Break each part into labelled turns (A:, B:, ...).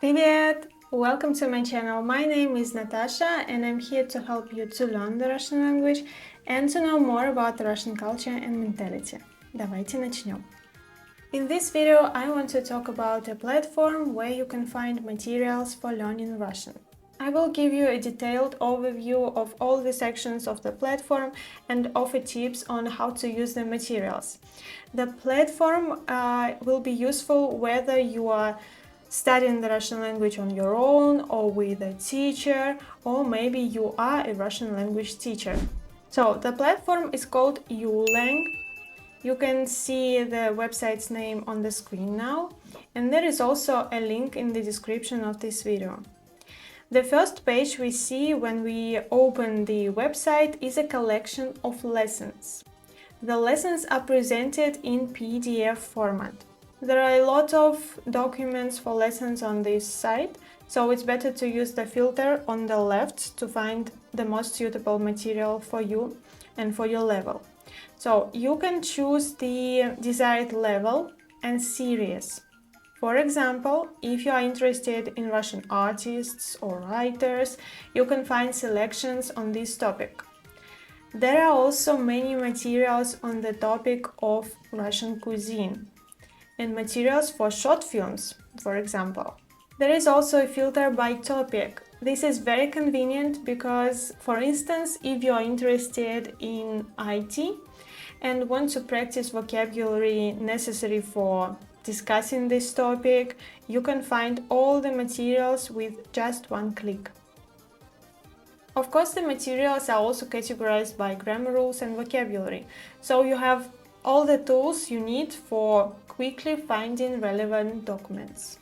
A: Привет! Welcome to my channel. My name is Natasha and I'm here to help you to learn the Russian language and to know more about the Russian culture and mentality. Давайте начнем. In this video, I want to talk about a platform where you can find materials for learning Russian. I will give you a detailed overview of all the sections of the platform and offer tips on how to use the materials. The platform will be useful whether you are studying the Russian language on your own or with a teacher, or maybe you are a Russian language teacher. So the platform is called Youlang. You can see the website's name on the screen now, and there is also a link in the description of this video. The first page we see when we open the website is a collection of lessons. The lessons are presented in PDF format. There are a lot of documents for lessons on this site, so it's better to use the filter on the left to find the most suitable material for you and for your level. So you can choose the desired level and series. For example, if you are interested in Russian artists or writers, you can find selections on this topic. There are also many materials on the topic of Russian cuisine and materials for short films, for example. There is also a filter by topic. This is very convenient because, for instance, if you are interested in IT and want to practice vocabulary necessary for discussing this topic, you can find all the materials with just one click. Of course, the materials are also categorized by grammar rules and vocabulary, so you have all the tools you need for quickly finding relevant documents.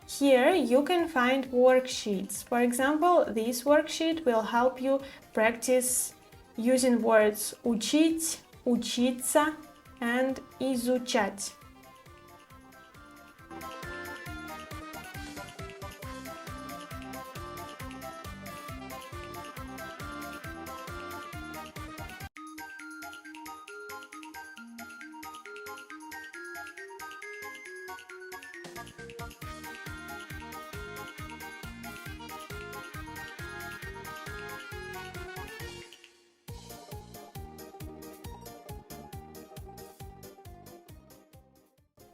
A: Here you can find worksheets. For example, this worksheet will help you practice using words учить, учиться and изучать.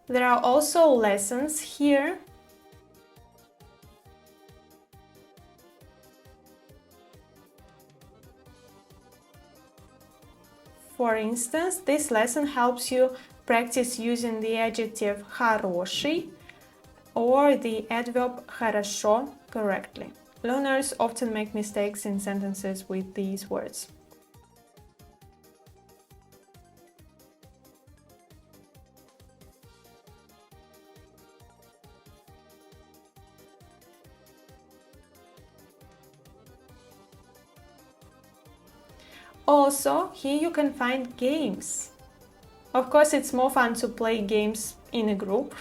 A: There are also lessons here. For instance, this lesson helps you practice using the adjective хороший or the adverb хорошо correctly. Learners often make mistakes in sentences with these words. Also, here you can find games. Of course, it's more fun to play games in a group,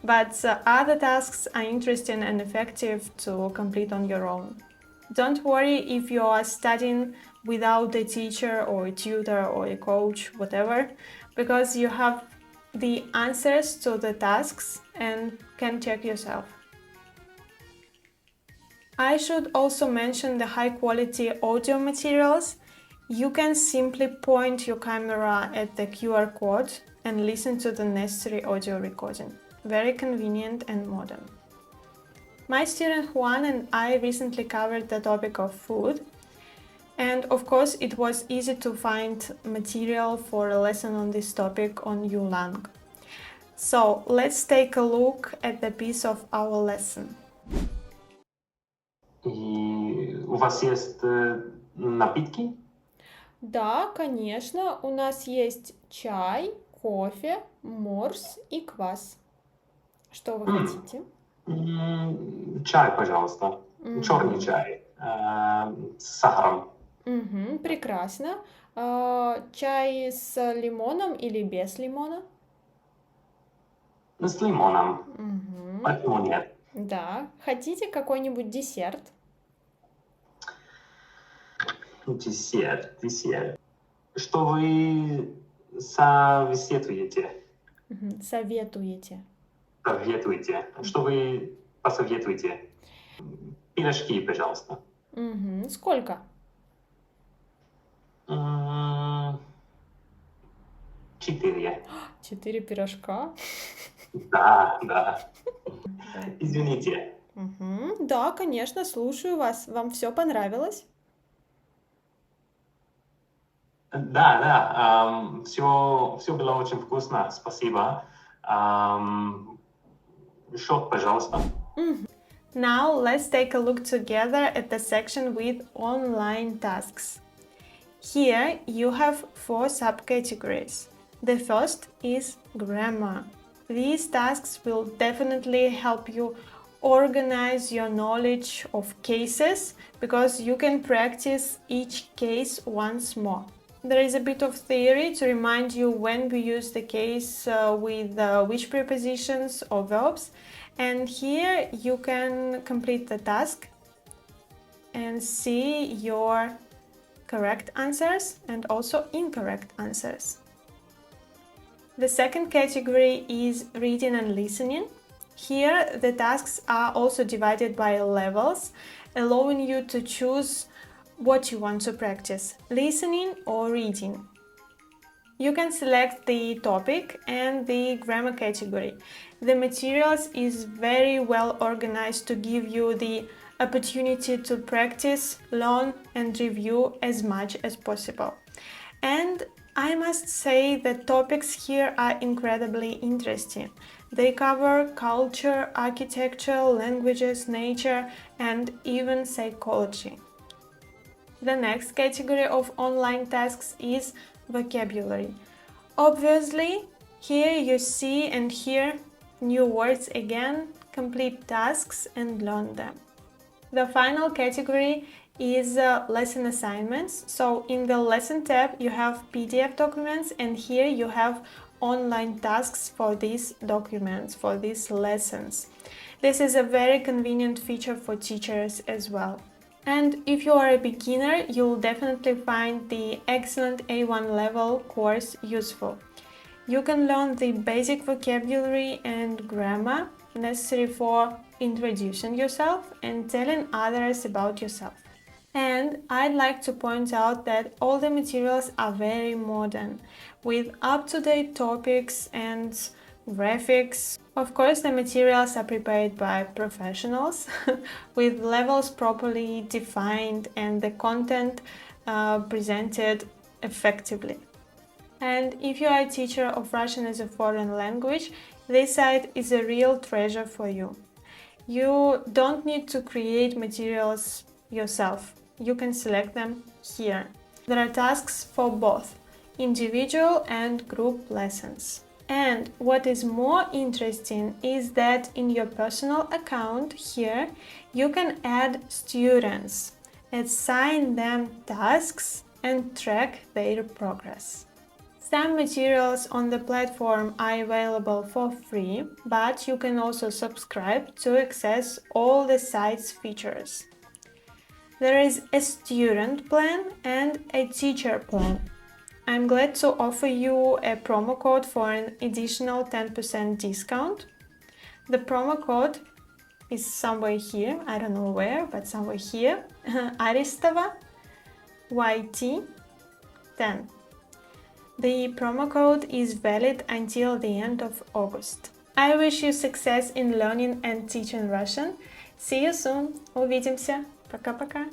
A: but other tasks are interesting and effective to complete on your own. Don't worry if you are studying without a teacher or a tutor or a coach, whatever, because you have the answers to the tasks and can check yourself. I should also mention the high-quality audio materials. You can simply point your camera at the QR code and listen to the necessary audio recording. Very convenient and modern. My student Juan and I recently covered the topic of food, and of course it was easy to find material for a lesson on this topic on Youlang. So let's take a look at the piece of our lesson.
B: И у вас есть напитки?
A: Да, конечно, у нас есть чай, кофе, морс и квас. Что вы хотите?
B: Чай, пожалуйста. Черный чай с сахаром.
A: Прекрасно. Чай с лимоном или без лимона?
B: С лимоном. Почему нет?
A: Да. Хотите какой-нибудь десерт?
B: Десерт. Что вы советуете?
A: Советуете.
B: посоветуете? Что вы посоветуете? Пирожки, пожалуйста.
A: Сколько?
B: 4.
A: 4 пирожка.
B: Да, да. Извините.
A: Да, конечно, слушаю вас. Вам все понравилось?
B: Да, да, все было очень вкусно, спасибо. Счет, пожалуйста.
A: Now let's take a look together at the section with online tasks. Here you have 4 subcategories. The first is grammar. These tasks will definitely help you organize your knowledge of cases because you can practice each case once more. There is a bit of theory to remind you when we use the case with which prepositions or verbs, and here you can complete the task and see your correct answers and also incorrect answers. The second category is reading and listening. Here the tasks are also divided by levels, allowing you to choose what you want to practice, listening or reading. You can select the topic and the grammar category. The materials is very well organized to give you the opportunity to practice, learn and review as much as possible. And I must say that topics here are incredibly interesting. They cover culture, architecture, languages, nature and even psychology. The next category of online tasks is vocabulary. Obviously, here you see and hear new words again, complete tasks and learn them. The final category is lesson assignments. So in the lesson tab you have PDF documents and here you have online tasks for these documents, for these lessons. This is a very convenient feature for teachers as well. And if you are a beginner, you'll definitely find the excellent A1 level course useful. You can learn the basic vocabulary and grammar necessary for introducing yourself and telling others about yourself. And I'd like to point out that all the materials are very modern, with up-to-date topics and graphics. Of course, the materials are prepared by professionals with levels properly defined and the content presented effectively. And if you are a teacher of Russian as a foreign language, this site is a real treasure for you. You don't need to create materials yourself. You can select them here. There are tasks for both individual and group lessons. And what is more interesting is that in your personal account here, you can add students, assign them tasks and track their progress. Some materials on the platform are available for free, but you can also subscribe to access all the site's features. There is a student plan and a teacher plan. I'm glad to offer you a promo code for an additional 10% discount. The promo code is somewhere here, I don't know where, but somewhere here, Aristova YT 10. The promo code is valid until the end of August. I wish you success in learning and teaching Russian. See you soon. Увидимся. Пока-пока.